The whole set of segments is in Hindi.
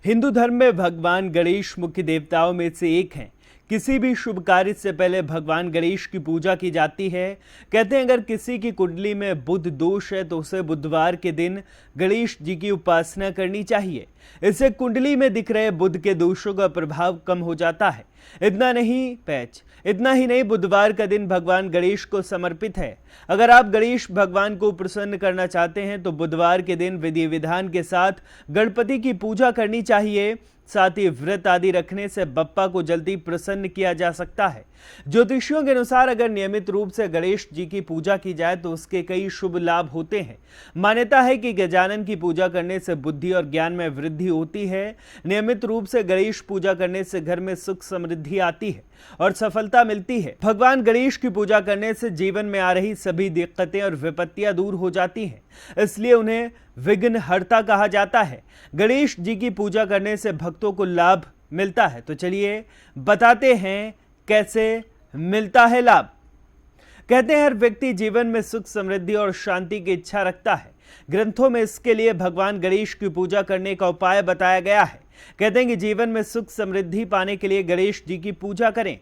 हिंदू धर्म में भगवान गणेश मुख्य देवताओं में से एक हैं। किसी भी शुभ कार्य से पहले भगवान गणेश की पूजा की जाती है। कहते हैं अगर किसी की कुंडली में बुध दोष है तो उसे बुधवार के दिन गणेश जी की उपासना करनी चाहिए। इससे कुंडली में दिख रहे बुध के दोषों का प्रभाव कम हो जाता है। इतना ही नहीं, बुधवार का दिन भगवान गणेश को समर्पित है। अगर आप गणेश भगवान को प्रसन्न करना चाहते हैं तो बुधवार के दिन विधि विधान के साथ गणपति की पूजा करनी चाहिए। साथ ही व्रत आदि रखने से बप्पा को जल्दी प्रसन्न किया जा सकता है। ज्योतिषियों के अनुसार अगर नियमित रूप से गणेश जी की पूजा की जाए तो उसके कई शुभ लाभ होते हैं। मान्यता है कि गजानन की पूजा करने से बुद्धि और ज्ञान में वृद्धि होती है। नियमित रूप से गणेश पूजा करने से घर में सुख समृद्धि आती है और सफलता मिलती है। भगवान गणेश की पूजा करने से जीवन में आ रही सभी दिक्कतें और विपत्तियां दूर हो जाती हैं, इसलिए उन्हें विघ्नहर्ता कहा जाता है। गणेश जी की पूजा करने से भक्तों को लाभ मिलता है। तो चलिए बताते हैं कैसे मिलता है लाभ। कहते हैं हर व्यक्ति जीवन में सुख समृद्धि और शांति की इच्छा रखता है। ग्रंथों में इसके लिए भगवान गणेश की पूजा करने का उपाय बताया गया है। कहते हैं कि जीवन में सुख समृद्धि पाने के लिए गणेश जी की पूजा करें।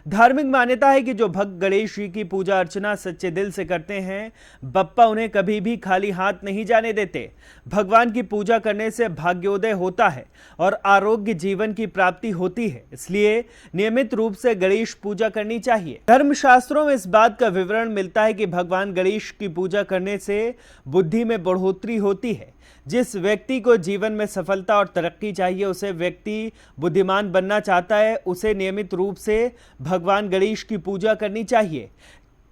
धार्मिक मान्यता है कि जो भक्त गणेश जी की पूजा अर्चना सच्चे दिल से करते हैं, बप्पा उन्हें कभी भी खाली हाथ नहीं जाने देते। भगवान की पूजा करने से भाग्योदय होता है और आरोग्य जीवन की प्राप्ति होती है, इसलिए नियमित रूप से गणेश पूजा करनी चाहिए। धर्मशास्त्रों में इस बात का विवरण मिलता है कि भगवान गणेश की पूजा करने से बुद्धि में बढ़ोतरी होती है। जिस व्यक्ति को जीवन में सफलता और तरक्की चाहिए, उसे व्यक्ति बुद्धिमान बनना चाहता है, उसे नियमित रूप से भगवान गणेश की पूजा करनी चाहिए।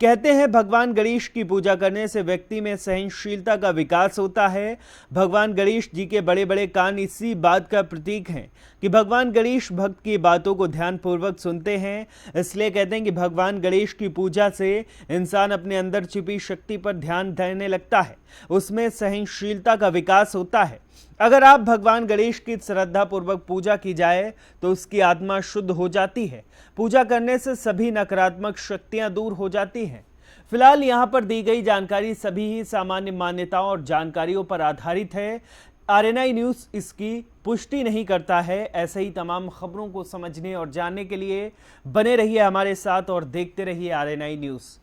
कहते हैं भगवान गणेश की पूजा करने से व्यक्ति में सहनशीलता का विकास होता है। भगवान गणेश जी के बड़े बड़े कान इसी बात का प्रतीक हैं कि भगवान गणेश भक्त की बातों को ध्यानपूर्वक सुनते हैं। इसलिए कहते हैं कि भगवान गणेश की पूजा से इंसान अपने अंदर छिपी शक्ति पर ध्यान देने लगता है, उसमें सहनशीलता का विकास होता है। अगर आप भगवान गणेश की श्रद्धा पूर्वक पूजा की जाए तो उसकी आत्मा शुद्ध हो जाती है। पूजा करने से सभी नकारात्मक शक्तियां दूर हो जाती हैं। फिलहाल यहाँ पर दी गई जानकारी सभी ही सामान्य मान्यताओं और जानकारियों पर आधारित है। आरएनआई न्यूज़ इसकी पुष्टि नहीं करता है। ऐसे ही तमाम खबरों को समझने और जानने के लिए बने रहिए हमारे साथ और देखते रहिए आरएनआई न्यूज़।